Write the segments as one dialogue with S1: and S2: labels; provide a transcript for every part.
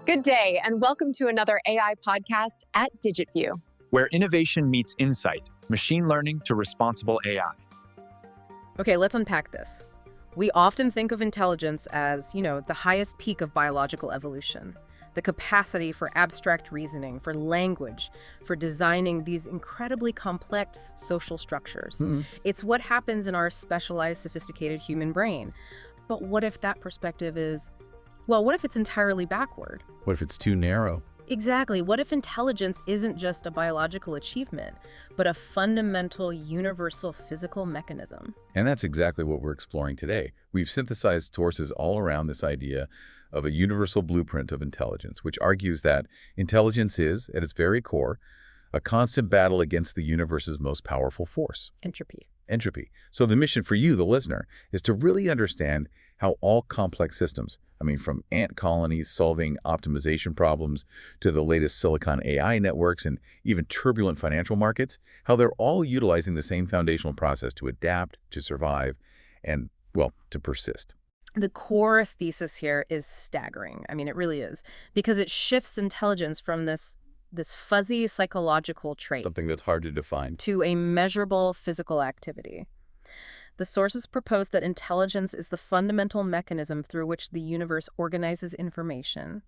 S1: Good day, and welcome to another AI podcast at digitVIEW.
S2: Where innovation meets insight, machine learning to responsible AI.
S3: Okay, let's unpack this. We often think of intelligence as, the highest peak of biological evolution, the capacity for abstract reasoning, for language, for designing these incredibly complex social structures. It's what happens in our specialized, sophisticated human brain. But what if that perspective is, what if it's entirely backward?
S4: What if it's too narrow?
S3: Exactly. What if intelligence isn't just a biological achievement, but a fundamental, universal physical mechanism?
S4: And that's exactly what we're exploring today. We've synthesized sources all around this idea of a universal blueprint of intelligence, which argues that intelligence is, at its very core, a constant battle against the universe's most powerful force. Entropy. So the mission for you, the listener, is to really understand how all complex systems, from ant colonies solving optimization problems to the latest silicon AI networks and even turbulent financial markets, how they're all utilizing the same foundational process to adapt, to survive, and, to persist.
S3: The core thesis here is staggering. It really is, because it shifts intelligence from this fuzzy psychological trait,
S4: Something that's hard to define,
S3: to a measurable physical activity. The sources propose that intelligence is the fundamental mechanism through which the universe organizes information,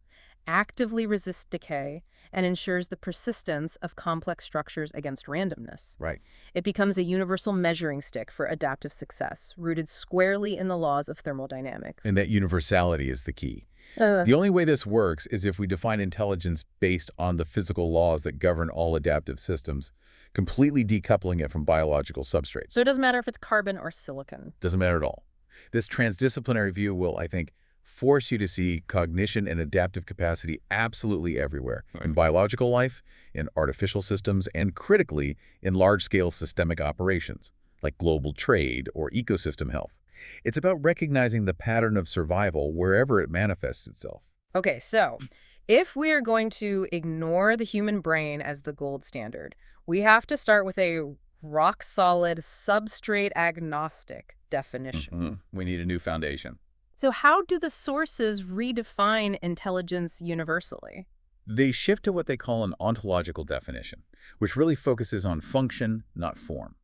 S3: actively resists decay, and ensures the persistence of complex structures against randomness.
S4: Right.
S3: It becomes a universal measuring stick for adaptive success, rooted squarely in the laws of thermodynamics.
S4: And that universality is the key. The only way this works is if we define intelligence based on the physical laws that govern all adaptive systems, completely decoupling it from biological substrates.
S3: So it doesn't matter if it's carbon or silicon.
S4: Doesn't matter at all. This transdisciplinary view will, I think, force you to see cognition and adaptive capacity absolutely everywhere, in biological life, in artificial systems, and critically, in large-scale systemic operations, like global trade or ecosystem health. It's about recognizing the pattern of survival wherever it manifests itself.
S3: Okay, so if we are going to ignore the human brain as the gold standard, we have to start with a rock-solid, substrate-agnostic definition.
S4: We need a new foundation.
S3: So how do the sources redefine intelligence universally?
S4: They shift to what they call an ontological definition, which really focuses on function, not form.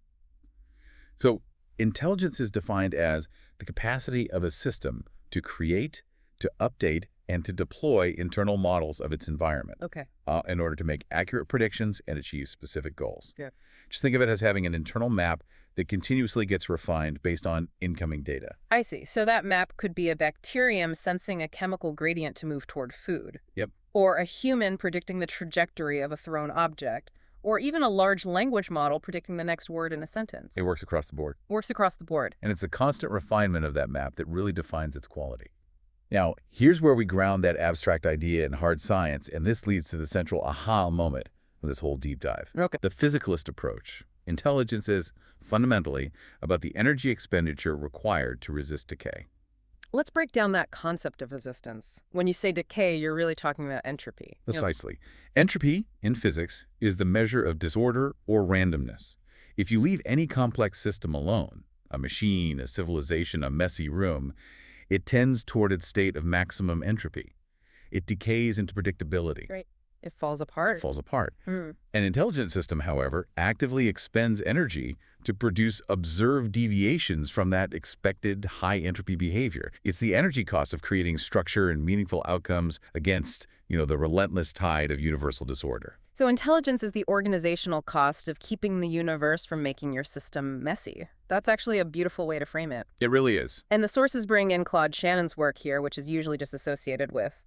S4: So intelligence is defined as the capacity of a system to create, to update, and to deploy internal models of its environment in order to make accurate predictions and achieve specific goals. Just think of it as having an internal map that continuously gets refined based on incoming data.
S3: I see. So that map could be a bacterium sensing a chemical gradient to move toward food.
S4: Yep.
S3: Or a human predicting the trajectory of a thrown object. Or even a large language model predicting the next word in a sentence.
S4: It works across the board.
S3: And
S4: it's the constant refinement of that map that really defines its quality. Now, here's where we ground that abstract idea in hard science, and this leads to the central aha moment of this whole deep dive. The physicalist approach. Intelligence is, fundamentally, about the energy expenditure required to resist decay.
S3: Let's break down that concept of resistance. When you say decay, you're really talking about entropy.
S4: Precisely. Entropy, in physics, is the measure of disorder or randomness. If you leave any complex system alone, a machine, a civilization, a messy room, it tends toward its state of maximum entropy. It decays into predictability.
S3: Right. It falls apart.
S4: An intelligent system, however, actively expends energy to produce observed deviations from that expected high-entropy behavior. It's the energy cost of creating structure and meaningful outcomes against, the relentless tide of universal disorder.
S3: So intelligence is the organizational cost of keeping the universe from making your system messy. That's actually a beautiful way to frame it.
S4: It really is.
S3: And the sources bring in Claude Shannon's work here, which is usually just associated with,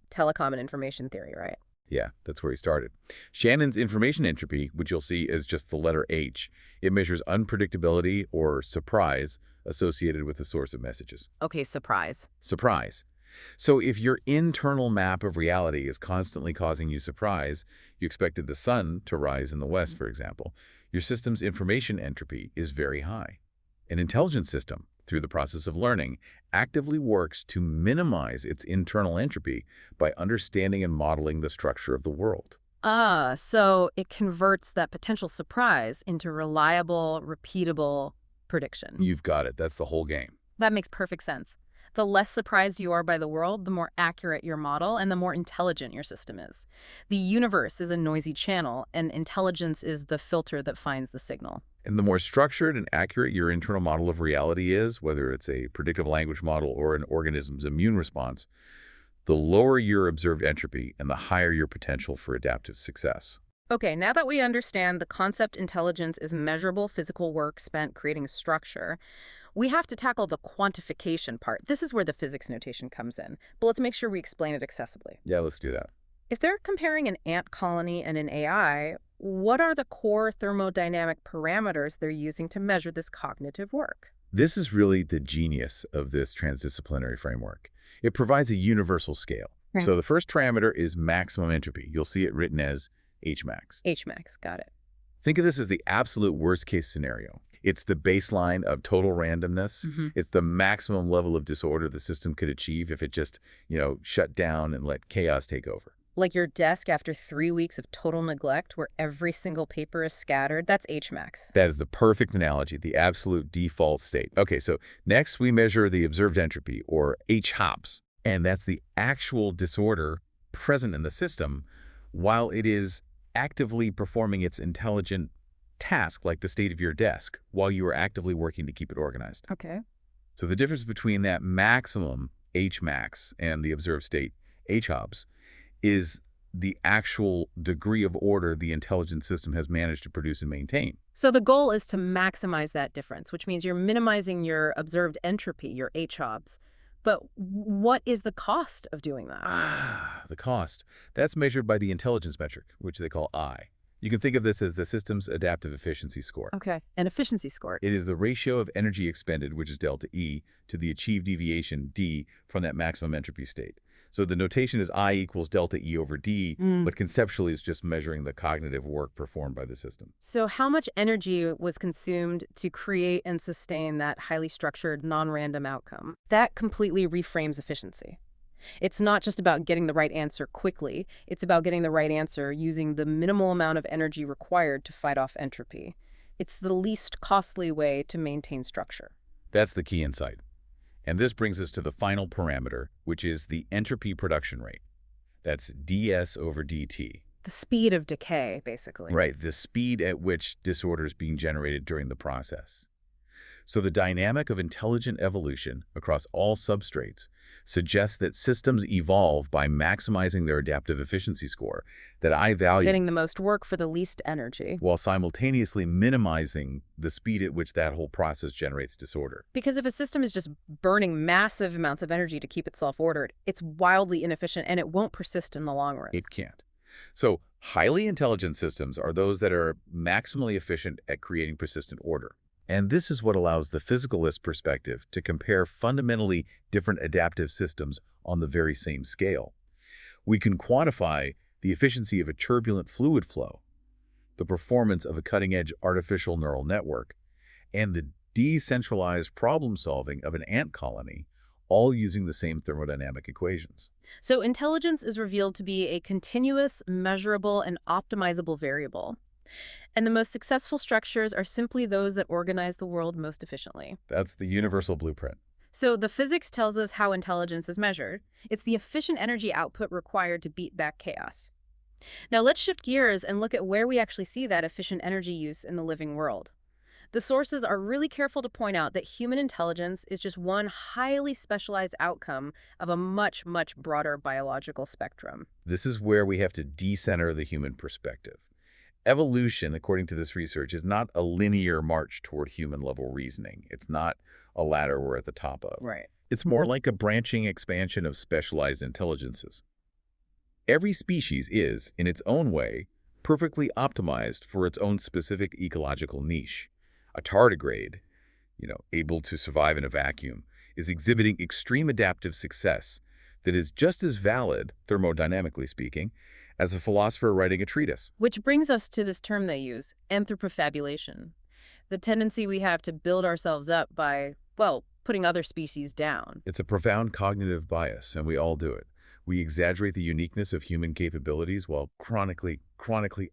S3: telecom and information theory, right?
S4: Yeah, that's where he started. Shannon's information entropy, which you'll see is just the letter H, it measures unpredictability or surprise associated with the source of messages.
S3: Okay, surprise.
S4: So if your internal map of reality is constantly causing you surprise, you expected the sun to rise in the west, for example, your system's information entropy is very high. An intelligent system, through the process of learning, actively works to minimize its internal entropy by understanding and modeling the structure of the world.
S3: So it converts that potential surprise into reliable, repeatable prediction.
S4: You've got it. That's the whole game.
S3: That makes perfect sense. The less surprised you are by the world, the more accurate your model and the more intelligent your system is. The universe is a noisy channel, and intelligence is the filter that finds the signal.
S4: And the more structured and accurate your internal model of reality is, whether it's a predictive language model or an organism's immune response, the lower your observed entropy and the higher your potential for adaptive success.
S3: Okay, now that we understand the concept intelligence is measurable physical work spent creating a structure, we have to tackle the quantification part. This is where the physics notation comes in, but let's make sure we explain it accessibly.
S4: Yeah, let's do that.
S3: If they're comparing an ant colony and an AI, what are the core thermodynamic parameters they're using to measure this cognitive work?
S4: This is really the genius of this transdisciplinary framework. It provides a universal scale.
S3: Right.
S4: So the first parameter is maximum entropy. You'll see it written as Hmax.
S3: Hmax, got it.
S4: Think of this as the absolute worst-case scenario. It's the baseline of total randomness. It's the maximum level of disorder the system could achieve if it just, shut down and let chaos take over.
S3: Like your desk after 3 weeks of total neglect where every single paper is scattered, that's Hmax.
S4: That is the perfect analogy, the absolute default state. Okay, so next we measure the observed entropy, or H-hops, and that's the actual disorder present in the system while it is actively performing its intelligent task, like the state of your desk, while you are actively working to keep it organized.
S3: Okay.
S4: So the difference between that maximum Hmax and the observed state, H-hops, is the actual degree of order the intelligent system has managed to produce and maintain.
S3: So the goal is to maximize that difference, which means you're minimizing your observed entropy, your H-hops. But what is the cost of doing that?
S4: The cost. That's measured by the intelligence metric, which they call I. You can think of this as the system's adaptive efficiency score.
S3: Okay, an efficiency score.
S4: It is the ratio of energy expended, which is delta E, to the achieved deviation D from that maximum entropy state. So the notation is I equals delta E over D, but conceptually it's just measuring the cognitive work performed by the system.
S3: So how much energy was consumed to create and sustain that highly structured, non-random outcome? That completely reframes efficiency. It's not just about getting the right answer quickly. It's about getting the right answer using the minimal amount of energy required to fight off entropy. It's the least costly way to maintain structure.
S4: That's the key insight. And this brings us to the final parameter, which is the entropy production rate. That's ds over dt.
S3: The speed of decay, basically.
S4: Right, the speed at which disorder is being generated during the process. So the dynamic of intelligent evolution across all substrates suggests that systems evolve by maximizing their adaptive efficiency score, that I value,
S3: Getting the most work for the least energy.
S4: while simultaneously minimizing the speed at which that whole process generates disorder.
S3: Because if a system is just burning massive amounts of energy to keep itself ordered, it's wildly inefficient and it won't persist in the long run.
S4: It can't. So highly intelligent systems are those that are maximally efficient at creating persistent order. And this is what allows the physicalist perspective to compare fundamentally different adaptive systems on the very same scale. We can quantify the efficiency of a turbulent fluid flow, the performance of a cutting-edge artificial neural network, and the decentralized problem-solving of an ant colony, all using the same thermodynamic equations.
S3: So intelligence is revealed to be a continuous, measurable, and optimizable variable. And the most successful structures are simply those that organize the world most efficiently.
S4: That's the universal blueprint.
S3: So the physics tells us how intelligence is measured. It's the efficient energy output required to beat back chaos. Now let's shift gears and look at where we actually see that efficient energy use in the living world. The sources are really careful to point out that human intelligence is just one highly specialized outcome of a much, much broader biological spectrum.
S4: This is where we have to decenter the human perspective. Evolution, according to this research, is not a linear march toward human-level reasoning. It's not a ladder we're at the top of.
S3: Right.
S4: It's more like a branching expansion of specialized intelligences. Every species is, in its own way, perfectly optimized for its own specific ecological niche. A tardigrade, able to survive in a vacuum, is exhibiting extreme adaptive success that is just as valid, thermodynamically speaking, as a philosopher writing a treatise.
S3: Which brings us to this term they use, anthropofabulation. The tendency we have to build ourselves up by, putting other species down.
S4: It's a profound cognitive bias, and we all do it. We exaggerate the uniqueness of human capabilities while chronically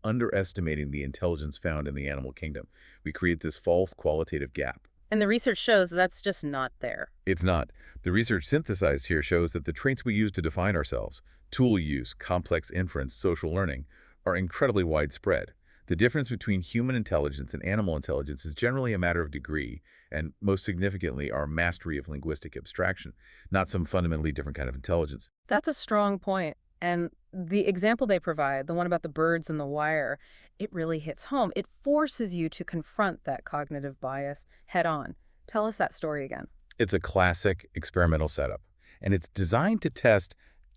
S4: underestimating the intelligence found in the animal kingdom. We create this false qualitative gap.
S3: And the research shows that's just not there.
S4: It's not. The research synthesized here shows that the traits we use to define ourselves, tool use, complex inference, social learning, are incredibly widespread. The difference between human intelligence and animal intelligence is generally a matter of degree, and most significantly, our mastery of linguistic abstraction, not some fundamentally different kind of intelligence.
S3: That's a strong point. And the example they provide, the one about the birds and the wire, it really hits home. It forces you to confront that cognitive bias head on. Tell us that story again.
S4: It's a classic experimental setup, and it's designed to test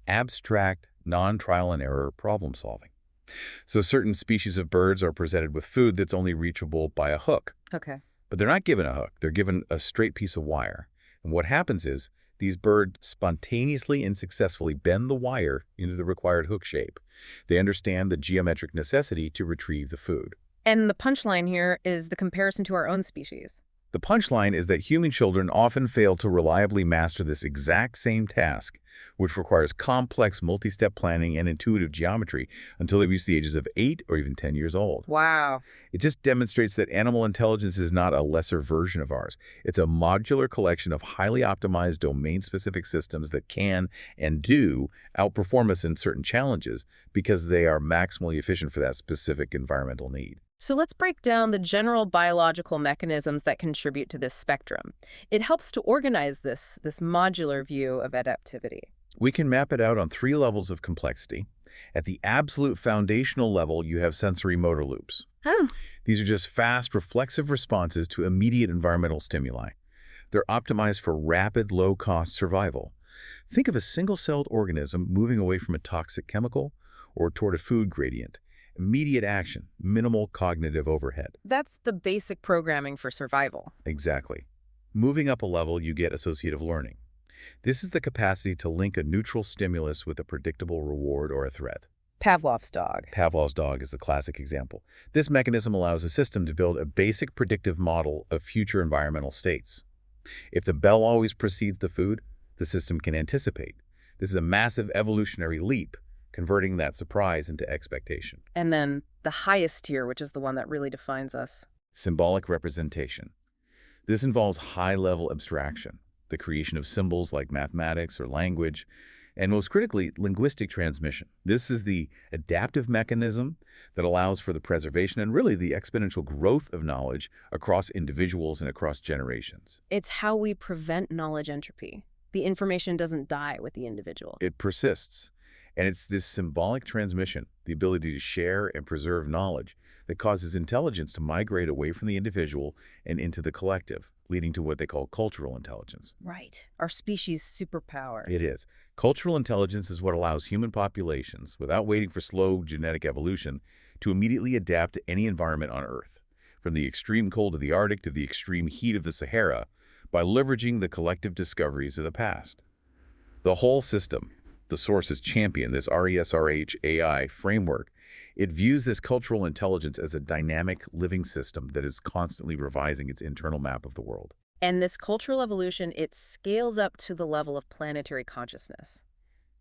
S4: abstract, non-trial and error problem solving. So certain species of birds are presented with food that's only reachable by a hook.
S3: Okay.
S4: But they're not given a hook. They're given a straight piece of wire. And what happens is these birds spontaneously and successfully bend the wire into the required hook shape. They understand the geometric necessity to retrieve the food.
S3: And the punchline here is the comparison to our own species.
S4: The punchline is that human children often fail to reliably master this exact same task, which requires complex multi-step planning and intuitive geometry until they reach the ages of 8 or even 10 years old.
S3: Wow.
S4: It just demonstrates that animal intelligence is not a lesser version of ours. It's a modular collection of highly optimized domain-specific systems that can and do outperform us in certain challenges because they are maximally efficient for that specific environmental need.
S3: So let's break down the general biological mechanisms that contribute to this spectrum. It helps to organize this modular view of adaptivity.
S4: We can map it out on 3 levels of complexity. At the absolute foundational level, you have sensory motor loops.
S3: Oh.
S4: These are just fast, reflexive responses to immediate environmental stimuli. They're optimized for rapid, low-cost survival. Think of a single-celled organism moving away from a toxic chemical or toward a food gradient. Immediate action, minimal cognitive overhead.
S3: That's the basic programming for survival.
S4: Exactly. Moving up a level, you get associative learning. This is the capacity to link a neutral stimulus with a predictable reward or a threat.
S3: Pavlov's dog.
S4: Pavlov's dog is the classic example. This mechanism allows a system to build a basic predictive model of future environmental states. If the bell always precedes the food, the system can anticipate. This is a massive evolutionary leap, converting that surprise into expectation.
S3: And then the highest tier, which is the one that really defines us.
S4: Symbolic representation. This involves high-level abstraction, the creation of symbols like mathematics or language, and most critically, linguistic transmission. This is the adaptive mechanism that allows for the preservation and really the exponential growth of knowledge across individuals and across generations.
S3: It's how we prevent knowledge entropy. The information doesn't die with the individual.
S4: It persists. And it's this symbolic transmission, the ability to share and preserve knowledge, that causes intelligence to migrate away from the individual and into the collective, leading to what they call cultural intelligence.
S3: Right. Our species' superpower.
S4: It is. Cultural intelligence is what allows human populations, without waiting for slow genetic evolution, to immediately adapt to any environment on Earth, from the extreme cold of the Arctic to the extreme heat of the Sahara, by leveraging the collective discoveries of the past. The whole system, the sources champion, this RESRH-AI framework, it views this cultural intelligence as a dynamic living system that is constantly revising its internal map of the world.
S3: And this cultural evolution, it scales up to the level of planetary consciousness,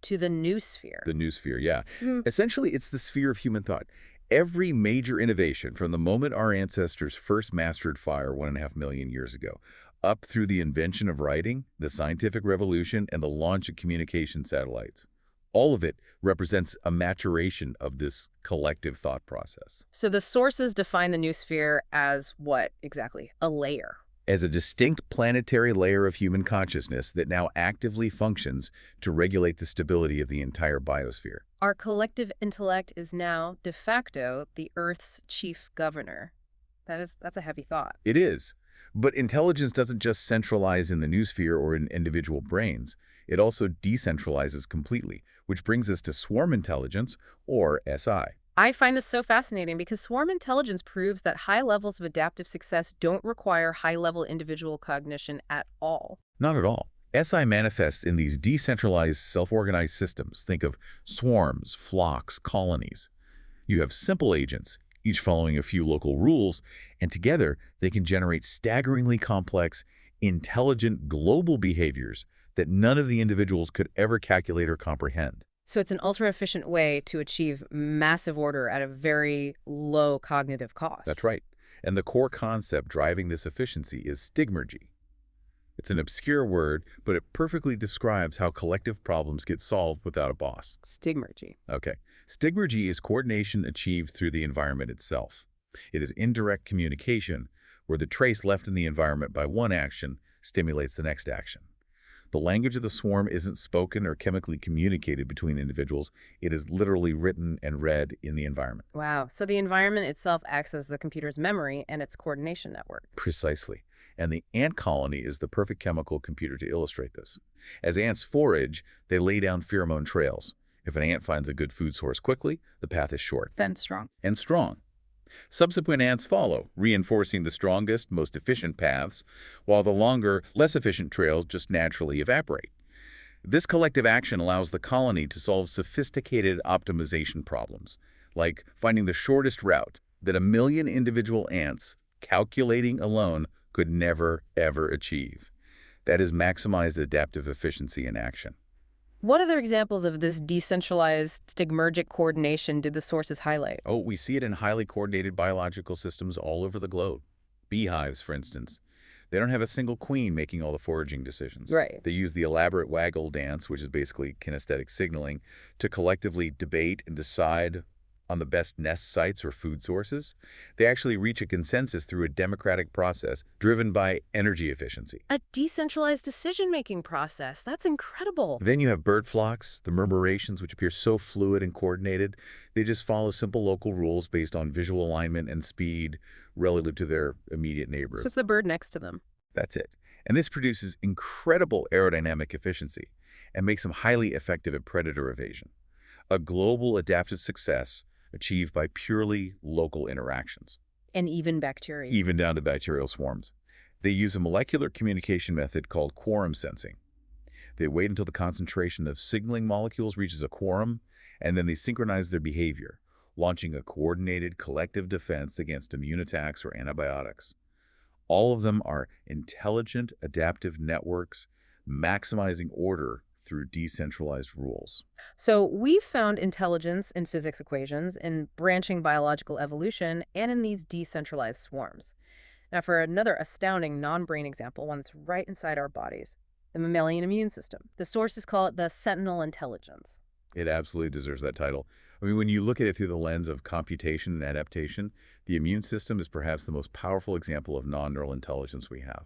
S3: to the noosphere.
S4: The noosphere, yeah. Essentially, it's the sphere of human thought. Every major innovation, from the moment our ancestors first mastered fire 1.5 million years ago, up through the invention of writing, the scientific revolution, and the launch of communication satellites. All of it represents a maturation of this collective thought process.
S3: So the sources define the noosphere as what exactly? A layer.
S4: As a distinct planetary layer of human consciousness that now actively functions to regulate the stability of the entire biosphere.
S3: Our collective intellect is now, de facto, the Earth's chief governor. That's a heavy thought.
S4: It is. But intelligence doesn't just centralize in the noosphere or in individual brains. It also decentralizes completely, which brings us to swarm intelligence, or SI.
S3: I find this so fascinating because swarm intelligence proves that high levels of adaptive success don't require high-level individual cognition at all.
S4: Not at all. SI manifests in these decentralized, self-organized systems. Think of swarms, flocks, colonies. You have simple agents, each following a few local rules, and together they can generate staggeringly complex, intelligent global behaviors that none of the individuals could ever calculate or comprehend.
S3: So it's an ultra-efficient way to achieve massive order at a very low cognitive cost.
S4: That's right. And the core concept driving this efficiency is stigmergy. It's an obscure word, but it perfectly describes how collective problems get solved without a boss.
S3: Stigmergy.
S4: Okay. Stigmergy is coordination achieved through the environment itself. It is indirect communication, where the trace left in the environment by one action stimulates the next action. The language of the swarm isn't spoken or chemically communicated between individuals. It is literally written and read in the environment.
S3: Wow. So the environment itself acts as the computer's memory and its coordination network.
S4: Precisely. And the ant colony is the perfect chemical computer to illustrate this. As ants forage, they lay down pheromone trails. If an ant finds a good food source quickly, the path is short.
S3: Then strong.
S4: And strong. Subsequent ants follow, reinforcing the strongest, most efficient paths, while the longer, less efficient trails just naturally evaporate. This collective action allows the colony to solve sophisticated optimization problems, like finding the shortest route that a million individual ants, calculating alone, could never, ever achieve. That is maximized adaptive efficiency in action.
S3: What other examples of this decentralized stigmergic coordination do the sources highlight?
S4: Oh, we see it in highly coordinated biological systems all over the globe. Beehives, for instance. They don't have a single queen making all the foraging decisions.
S3: Right.
S4: They use the elaborate waggle dance, which is basically kinesthetic signaling, to collectively debate and decide on the best nest sites or food sources. They actually reach a consensus through a democratic process driven by energy efficiency.
S3: A decentralized decision-making process. That's incredible.
S4: Then you have bird flocks, the murmurations, which appear so fluid and coordinated. They just follow simple local rules based on visual alignment and speed relative to their immediate neighbors.
S3: So it's the bird next to them.
S4: That's it. And this produces incredible aerodynamic efficiency and makes them highly effective at predator evasion. A global adaptive success achieved by purely local interactions.
S3: And even bacteria.
S4: Even down to bacterial swarms. They use a molecular communication method called quorum sensing. They wait until the concentration of signaling molecules reaches a quorum, and then they synchronize their behavior, launching a coordinated collective defense against immune attacks or antibiotics. All of them are intelligent adaptive networks maximizing order through decentralized rules.
S3: So we've found intelligence in physics equations, in branching biological evolution, and in these decentralized swarms. Now for another astounding non-brain example, one that's right inside our bodies, the mammalian immune system. The sources call it the sentinel intelligence.
S4: It absolutely deserves that title. I mean, when you look at it through the lens of computation and adaptation, the immune system is perhaps the most powerful example of non-neural intelligence we have.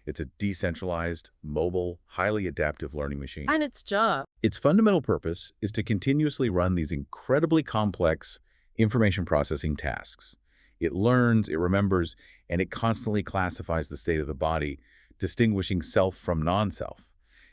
S4: It's a decentralized, mobile, highly adaptive learning machine.
S3: And its job.
S4: Its fundamental purpose is to continuously run these incredibly complex information processing tasks. It learns, it remembers, and it constantly classifies the state of the body, distinguishing self from non-self,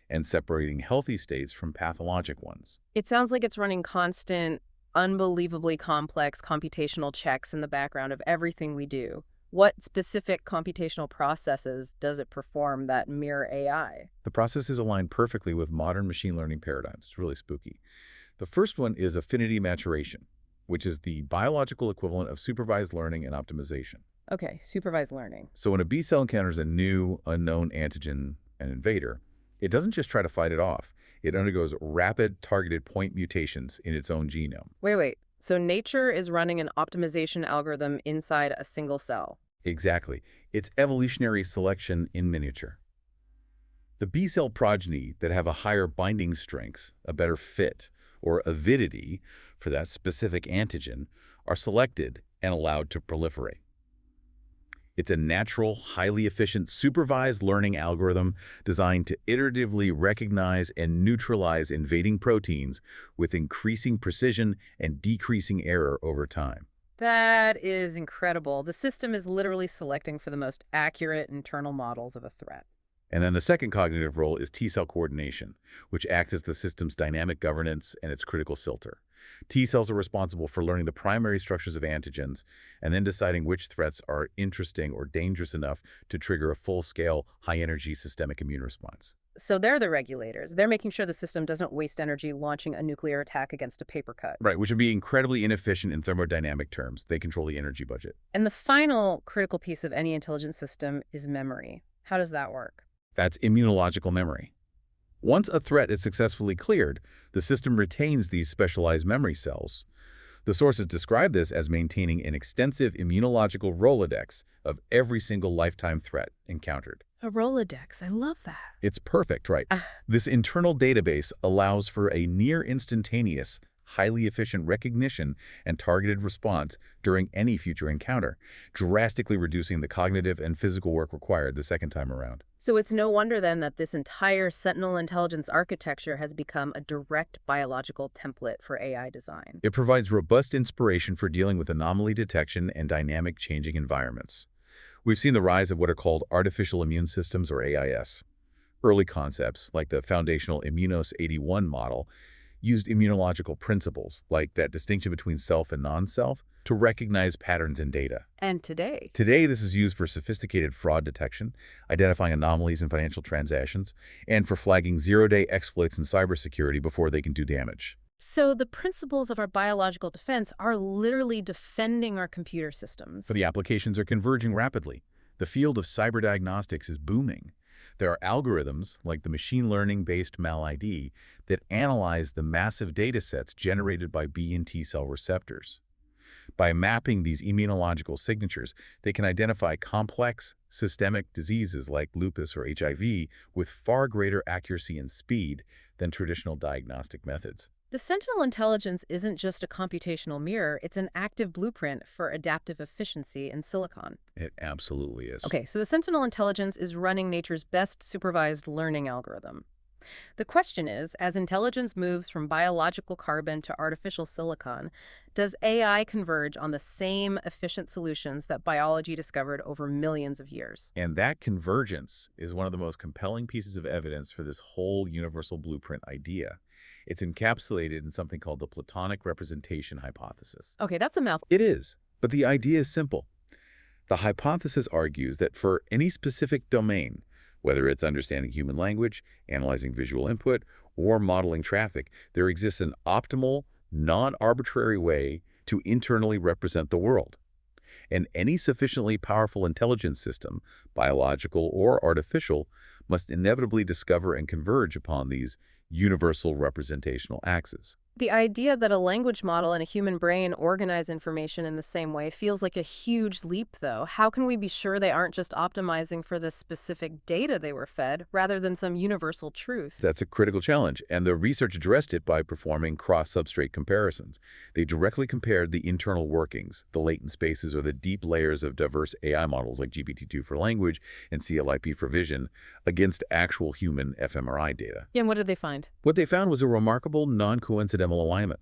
S4: and separating healthy states from pathologic ones.
S3: It sounds like it's running constant, unbelievably complex computational checks in the background of everything we do. What specific computational processes does it perform that mirror AI?
S4: The processes align perfectly with modern machine learning paradigms. It's really spooky. The first one is affinity maturation, which is the biological equivalent of supervised learning and optimization.
S3: Okay, supervised learning.
S4: So when a B cell encounters a new, unknown antigen, an invader, it doesn't just try to fight it off. It undergoes rapid, targeted point mutations in its own genome.
S3: Wait. So nature is running an optimization algorithm inside a single cell.
S4: Exactly. It's evolutionary selection in miniature. The B cell progeny that have a higher binding strength, a better fit, or avidity for that specific antigen are selected and allowed to proliferate. It's a natural, highly efficient, supervised learning algorithm designed to iteratively recognize and neutralize invading proteins with increasing precision and decreasing error over time.
S3: That is incredible. The system is literally selecting for the most accurate internal models of a threat.
S4: And then the second cognitive role is T-cell coordination, which acts as the system's dynamic governance and its critical filter. T-cells are responsible for learning the primary structures of antigens and then deciding which threats are interesting or dangerous enough to trigger a full-scale, high-energy systemic immune response.
S3: So they're the regulators. They're making sure the system doesn't waste energy launching a nuclear attack against a paper cut.
S4: Right, which would be incredibly inefficient in thermodynamic terms. They control the energy budget.
S3: And the final critical piece of any intelligent system is memory. How does that work?
S4: That's immunological memory. Once a threat is successfully cleared, the system retains these specialized memory cells, The sources describe this as maintaining an extensive immunological Rolodex of every single lifetime threat encountered.
S3: A Rolodex. I love that.
S4: It's perfect, right? This internal database allows for a near-instantaneous, highly efficient recognition and targeted response during any future encounter, drastically reducing the cognitive and physical work required the second time around.
S3: So it's no wonder then that this entire Sentinel intelligence architecture has become a direct biological template for AI design.
S4: It provides robust inspiration for dealing with anomaly detection and dynamic changing environments. We've seen the rise of what are called artificial immune systems, or AIS. Early concepts, like the foundational Immunos 81 model, used immunological principles, like that distinction between self and non-self, to recognize patterns in data.
S3: And today?
S4: Today, this is used for sophisticated fraud detection, identifying anomalies in financial transactions, and for flagging zero-day exploits in cybersecurity before they can do damage.
S3: So the principles of our biological defense are literally defending our computer systems.
S4: But the applications are converging rapidly. The field of cyber diagnostics is booming. There are algorithms, like the machine learning-based MAL-ID, that analyze the massive data sets generated by B and T cell receptors. By mapping these immunological signatures, they can identify complex, systemic diseases like lupus or HIV with far greater accuracy and speed than traditional diagnostic methods.
S3: The Sentinel intelligence isn't just a computational mirror, it's an active blueprint for adaptive efficiency in silicon.
S4: It absolutely is.
S3: Okay, so the Sentinel intelligence is running nature's best supervised learning algorithm. The question is, as intelligence moves from biological carbon to artificial silicon, does AI converge on the same efficient solutions that biology discovered over millions of years?
S4: And that convergence is one of the most compelling pieces of evidence for this whole universal blueprint idea. It's encapsulated in something called the Platonic representation hypothesis.
S3: Okay, that's a mouthful.
S4: It is, but the idea is simple. The hypothesis argues that for any specific domain, whether it's understanding human language, analyzing visual input, or modeling traffic, there exists an optimal, non-arbitrary way to internally represent the world. And any sufficiently powerful intelligence system, biological or artificial, must inevitably discover and converge upon these universal representational axes.
S3: The idea that a language model and a human brain organize information in the same way feels like a huge leap, though. How can we be sure they aren't just optimizing for the specific data they were fed, rather than some universal truth?
S4: That's a critical challenge, and the research addressed it by performing cross-substrate comparisons. They directly compared the internal workings, the latent spaces or the deep layers of diverse AI models like GPT-2 for language and CLIP for vision against actual human fMRI data.
S3: Yeah, and what did they find?
S4: What they found was a remarkable non-coincidental alignment.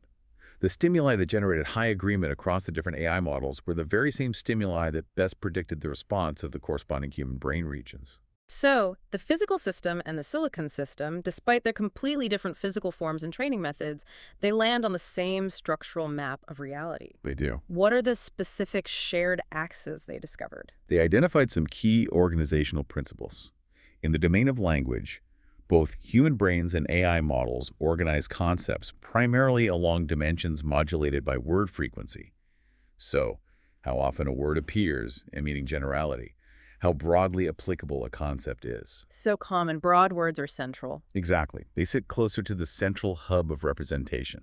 S4: The stimuli that generated high agreement across the different AI models were the very same stimuli that best predicted the response of the corresponding human brain regions.
S3: So, the physical system and the silicon system, despite their completely different physical forms and training methods, they land on the same structural map of reality.
S4: They do.
S3: What are the specific shared axes they discovered?
S4: They identified some key organizational principles. In the domain of language, both human brains and AI models organize concepts primarily along dimensions modulated by word frequency. So, how often a word appears, meaning generality, how broadly applicable a concept is.
S3: So common, broad words are central.
S4: Exactly. They sit closer to the central hub of representation.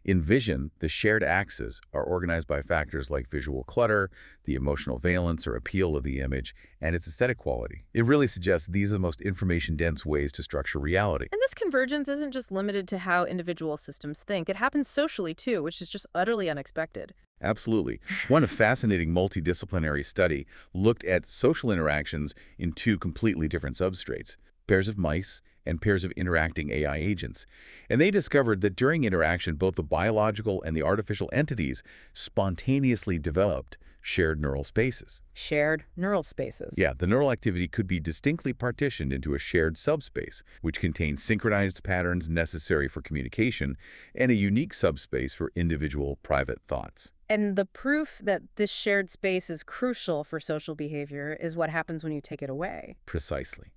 S4: In vision, the shared axes are organized by factors like visual clutter, the emotional valence or appeal of the image, and its aesthetic quality. It really suggests these are the most information-dense ways to structure reality.
S3: And this convergence isn't just limited to how individual systems think. It happens socially, too, which is just utterly unexpected.
S4: Absolutely. One fascinating multidisciplinary study looked at social interactions in two completely different substrates, pairs of mice and pairs of interacting AI agents. And they discovered that during interaction, both the biological and the artificial entities spontaneously developed shared neural spaces.
S3: Shared neural spaces.
S4: Yeah, the neural activity could be distinctly partitioned into a shared subspace, which contains synchronized patterns necessary for communication and a unique subspace for individual private thoughts.
S3: And the proof that this shared space is crucial for social behavior is what happens when you take it away.
S4: Precisely.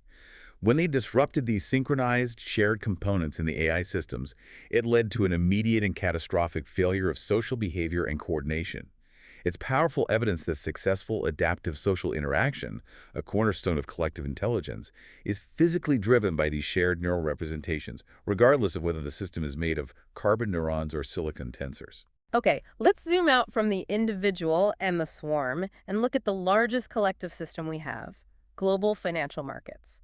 S4: When they disrupted these synchronized, shared components in the AI systems, it led to an immediate and catastrophic failure of social behavior and coordination. It's powerful evidence that successful adaptive social interaction, a cornerstone of collective intelligence, is physically driven by these shared neural representations, regardless of whether the system is made of carbon neurons or silicon tensors.
S3: Okay, let's zoom out from the individual and the swarm and look at the largest collective system we have, global financial markets.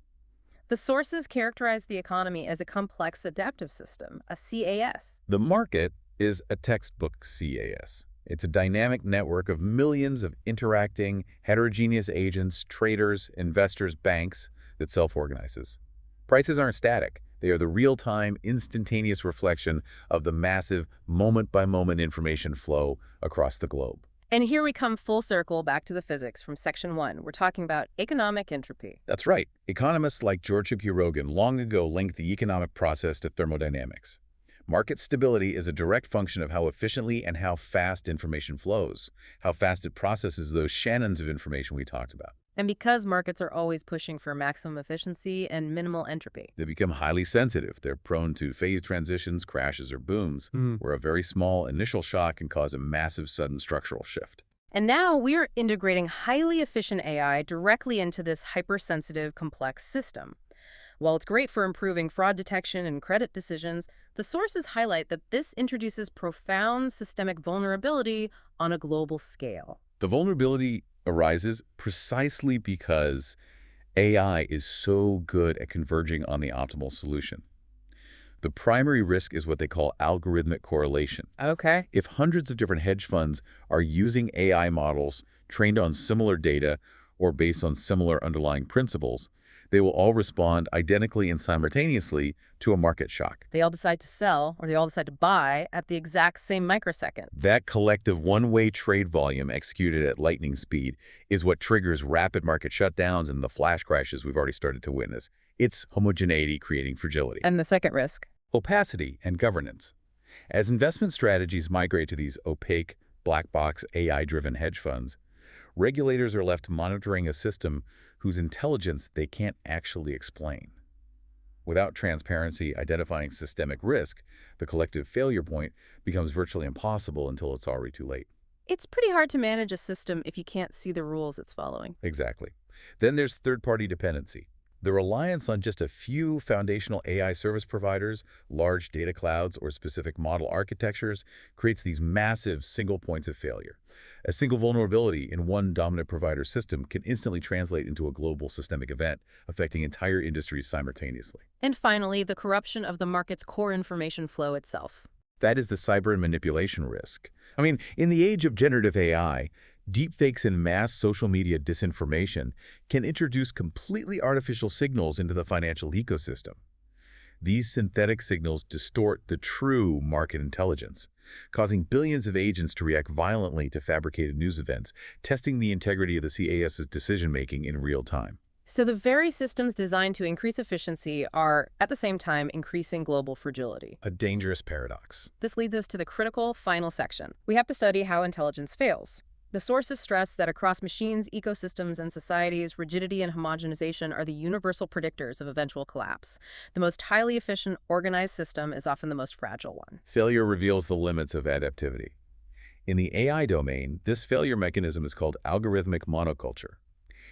S3: The sources characterize the economy as a complex adaptive system, a CAS.
S4: The market is a textbook CAS. It's a dynamic network of millions of interacting, heterogeneous agents, traders, investors, banks that self-organizes. Prices aren't static. They are the real-time, instantaneous reflection of the massive, moment-by-moment information flow across the globe.
S3: And here we come full circle back to the physics from section 1. We're talking about economic entropy.
S4: That's right. Economists like George Rogan long ago linked the economic process to thermodynamics. Market stability is a direct function of how efficiently and how fast information flows, how fast it processes those Shannons of information we talked about.
S3: And because markets are always pushing for maximum efficiency and minimal entropy.
S4: They become highly sensitive. They're prone to phase transitions, crashes, or booms, where a very small initial shock can cause a massive sudden structural shift.
S3: And now we are integrating highly efficient AI directly into this hypersensitive, complex system. While it's great for improving fraud detection and credit decisions, the sources highlight that this introduces profound systemic vulnerability on a global scale.
S4: The vulnerability arises precisely because AI is so good at converging on the optimal solution. The primary risk is what they call algorithmic correlation.
S3: Okay.
S4: If hundreds of different hedge funds are using AI models trained on similar data or based on similar underlying principles, they will all respond identically and simultaneously to a market shock.
S3: They all decide to sell or they all decide to buy at the exact same microsecond.
S4: That collective one-way trade volume executed at lightning speed is what triggers rapid market shutdowns and the flash crashes we've already started to witness. It's homogeneity creating fragility.
S3: And the second risk?
S4: Opacity and governance. As investment strategies migrate to these opaque, black box, AI-driven hedge funds, regulators are left monitoring a system whose intelligence they can't actually explain. Without transparency identifying systemic risk, the collective failure point becomes virtually impossible until it's already too late.
S3: It's pretty hard to manage a system if you can't see the rules it's following.
S4: Exactly. Then there's third-party dependency. The reliance on just a few foundational AI service providers, large data clouds, or specific model architectures creates these massive single points of failure. A single vulnerability in one dominant provider system can instantly translate into a global systemic event, affecting entire industries simultaneously.
S3: And finally, the corruption of the market's core information flow itself.
S4: That is the cyber and manipulation risk. I mean, in the age of generative AI, deepfakes and mass social media disinformation can introduce completely artificial signals into the financial ecosystem. These synthetic signals distort the true market intelligence, causing billions of agents to react violently to fabricated news events, testing the integrity of the CAS's decision-making in real time.
S3: So the very systems designed to increase efficiency are, at the same time, increasing global fragility.
S4: A dangerous paradox.
S3: This leads us to the critical final section. We have to study how intelligence fails. The sources stress that across machines, ecosystems, and societies, rigidity and homogenization are the universal predictors of eventual collapse. The most highly efficient, organized system is often the most fragile one.
S4: Failure reveals the limits of adaptivity. In the AI domain, this failure mechanism is called algorithmic monoculture.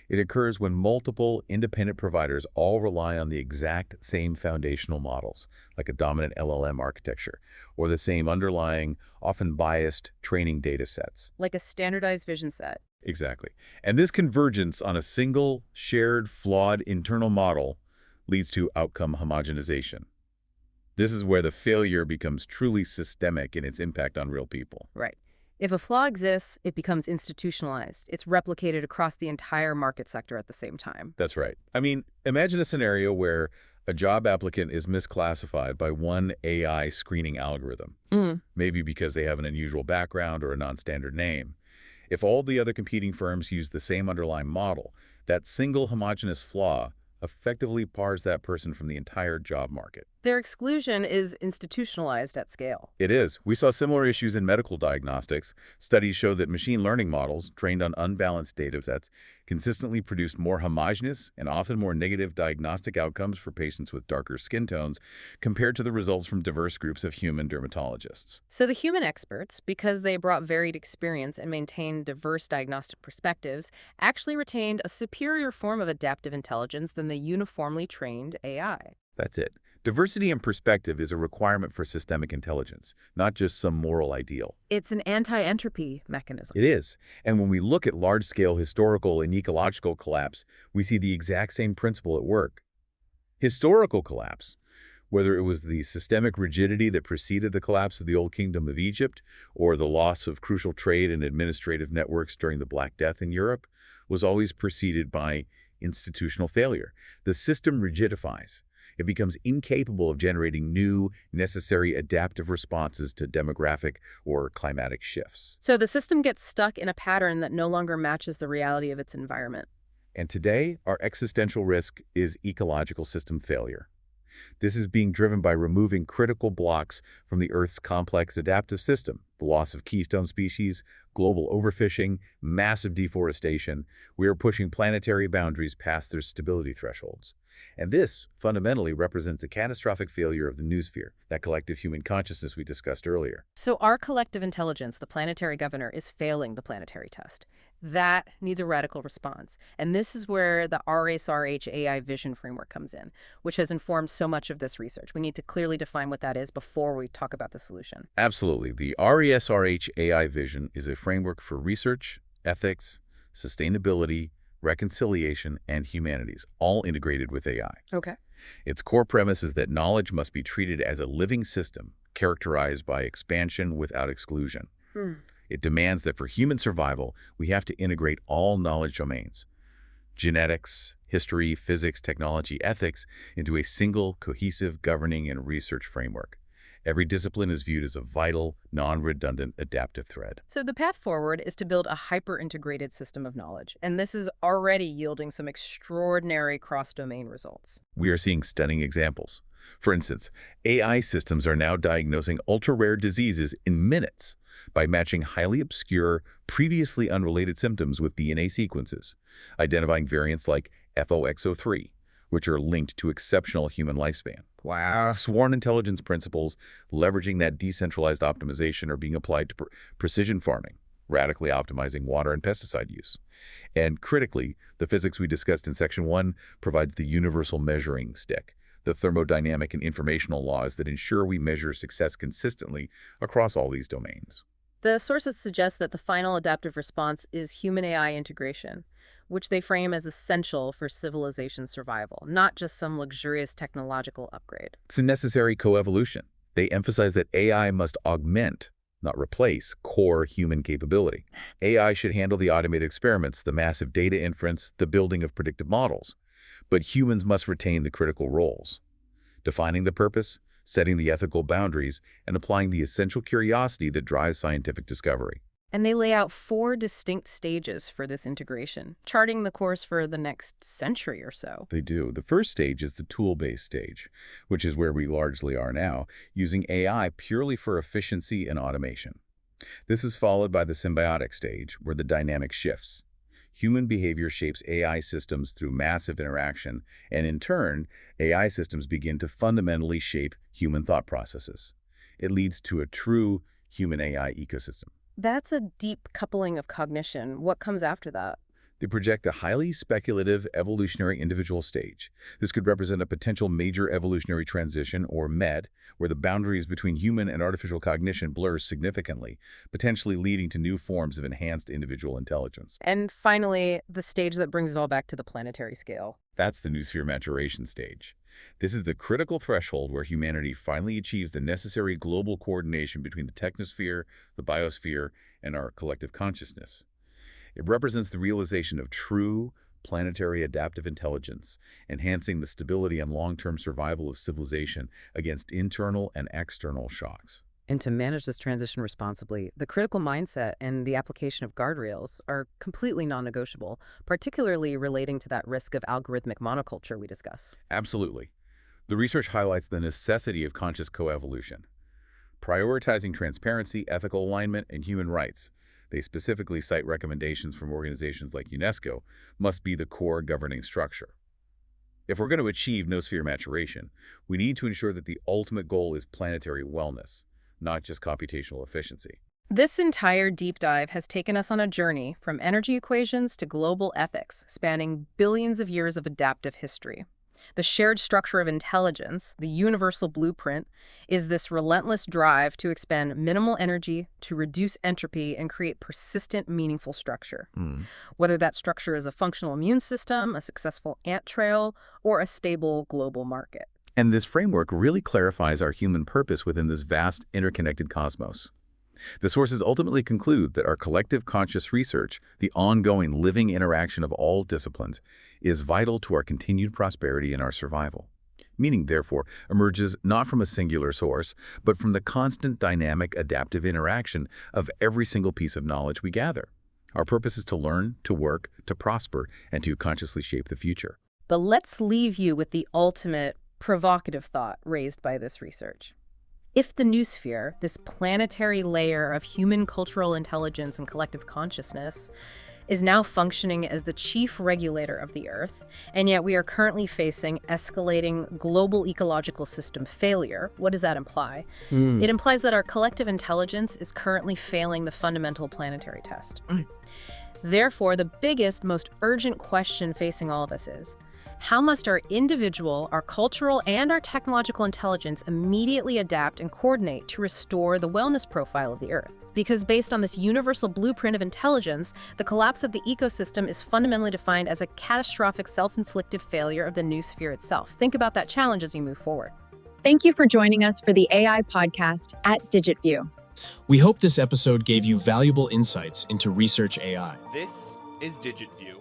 S4: It occurs when multiple independent providers all rely on the exact same foundational models, like a dominant LLM architecture, or the same underlying, often biased, training data sets.
S3: Like a standardized vision set.
S4: Exactly. And this convergence on a single, shared, flawed internal model leads to outcome homogenization. This is where the failure becomes truly systemic in its impact on real people.
S3: Right. If a flaw exists, it becomes institutionalized. It's replicated across the entire market sector at the same time.
S4: That's right. I mean, imagine a scenario where a job applicant is misclassified by one AI screening algorithm, maybe because they have an unusual background or a non-standard name. If all the other competing firms use the same underlying model, that single homogeneous flaw effectively bars that person from the entire job market.
S3: Their exclusion is institutionalized at scale.
S4: It is. We saw similar issues in medical diagnostics. Studies show that machine learning models trained on unbalanced data sets consistently produced more homogeneous and often more negative diagnostic outcomes for patients with darker skin tones compared to the results from diverse groups of human dermatologists.
S3: So the human experts, because they brought varied experience and maintained diverse diagnostic perspectives, actually retained a superior form of adaptive intelligence than the uniformly trained AI.
S4: That's it. Diversity in perspective is a requirement for systemic intelligence, not just some moral ideal.
S3: It's an anti-entropy mechanism.
S4: It is. And when we look at large-scale historical and ecological collapse, we see the exact same principle at work. Historical collapse, whether it was the systemic rigidity that preceded the collapse of the Old Kingdom of Egypt or the loss of crucial trade and administrative networks during the Black Death in Europe, was always preceded by institutional failure. The system rigidifies. It becomes incapable of generating new, necessary adaptive responses to demographic or climatic shifts.
S3: So the system gets stuck in a pattern that no longer matches the reality of its environment.
S4: And today, our existential risk is ecological system failure. This is being driven by removing critical blocks from the Earth's complex adaptive system. The loss of keystone species, global overfishing, massive deforestation. We are pushing planetary boundaries past their stability thresholds. And this fundamentally represents a catastrophic failure of the noosphere, that collective human consciousness we discussed earlier.
S3: So our collective intelligence, the planetary governor, is failing the planetary test. That needs a radical response. And this is where the RESRH-AI vision framework comes in, which has informed so much of this research. We need to clearly define what that is before we talk about the solution.
S4: Absolutely. The RESRH-AI vision is a framework for research, ethics, sustainability, reconciliation, and humanities, all integrated with AI.
S3: Okay.
S4: Its core premise is that knowledge must be treated as a living system, characterized by expansion without exclusion. It demands that for human survival, we have to integrate all knowledge domains, genetics, history, physics, technology, ethics, into a single, cohesive, governing and research framework. Every discipline is viewed as a vital, non-redundant, adaptive thread.
S3: So the path forward is to build a hyper-integrated system of knowledge, and this is already yielding some extraordinary cross-domain results.
S4: We are seeing stunning examples. For instance, AI systems are now diagnosing ultra-rare diseases in minutes by matching highly obscure, previously unrelated symptoms with DNA sequences, identifying variants like FOXO3, which are linked to exceptional human lifespan.
S3: Wow.
S4: Sworn intelligence principles leveraging that decentralized optimization are being applied to precision farming, radically optimizing water and pesticide use. And critically, the physics we discussed in Section 1 provides the universal measuring stick, the thermodynamic and informational laws that ensure we measure success consistently across all these domains.
S3: The sources suggest that the final adaptive response is human-AI integration, which they frame as essential for civilization survival, not just some luxurious technological upgrade.
S4: It's a necessary coevolution. They emphasize that AI must augment, not replace, core human capability. AI should handle the automated experiments, the massive data inference, the building of predictive models. But humans must retain the critical roles, defining the purpose, setting the ethical boundaries, and applying the essential curiosity that drives scientific discovery.
S3: And they lay out 4 distinct stages for this integration, charting the course for the next century or so.
S4: They do. The first stage is the tool-based stage, which is where we largely are now, using AI purely for efficiency and automation. This is followed by the symbiotic stage, where the dynamic shifts. Human behavior shapes AI systems through massive interaction, and in turn, AI systems begin to fundamentally shape human thought processes. It leads to a true human-AI ecosystem.
S3: That's a deep coupling of cognition. What comes after that?
S4: They project a highly speculative evolutionary individual stage. This could represent a potential major evolutionary transition, or MET, where the boundaries between human and artificial cognition blurs significantly, potentially leading to new forms of enhanced individual intelligence.
S3: And finally, the stage that brings it all back to the planetary scale.
S4: That's the noosphere maturation stage. This is the critical threshold where humanity finally achieves the necessary global coordination between the technosphere, the biosphere, and our collective consciousness. It represents the realization of true planetary adaptive intelligence, enhancing the stability and long-term survival of civilization against internal and external shocks.
S3: And to manage this transition responsibly, the critical mindset and the application of guardrails are completely non-negotiable, particularly relating to that risk of algorithmic monoculture we discuss.
S4: Absolutely. The research highlights the necessity of conscious coevolution, prioritizing transparency, ethical alignment, and human rights. They specifically cite recommendations from organizations like UNESCO must be the core governing structure. If we're going to achieve noosphere maturation, we need to ensure that the ultimate goal is planetary wellness, not just computational efficiency.
S3: This entire deep dive has taken us on a journey from energy equations to global ethics, spanning billions of years of adaptive history. The shared structure of intelligence, the universal blueprint, is this relentless drive to expend minimal energy, to reduce entropy, and create persistent, meaningful structure. Whether that structure is a functional immune system, a successful ant trail, or a stable global market.
S4: And this framework really clarifies our human purpose within this vast, interconnected cosmos. The sources ultimately conclude that our collective conscious research, the ongoing living interaction of all disciplines, is vital to our continued prosperity and our survival. Meaning, therefore, emerges not from a singular source, but from the constant dynamic adaptive interaction of every single piece of knowledge we gather. Our purpose is to learn, to work, to prosper, and to consciously shape the future.
S3: But let's leave you with the ultimate provocative thought raised by this research. If the noosphere, this planetary layer of human cultural intelligence and collective consciousness, is now functioning as the chief regulator of the Earth, and yet we are currently facing escalating global ecological system failure, what does that imply? It implies that our collective intelligence is currently failing the fundamental planetary test. Therefore, the biggest, most urgent question facing all of us is, how must our individual, our cultural, and our technological intelligence immediately adapt and coordinate to restore the wellness profile of the Earth? Because based on this universal blueprint of intelligence, the collapse of the ecosystem is fundamentally defined as a catastrophic self-inflicted failure of the noosphere itself. Think about that challenge as you move forward.
S1: Thank you for joining us for the AI podcast at DigitView.
S5: We hope this episode gave you valuable insights into RESRH-AI.
S6: This is DigitView.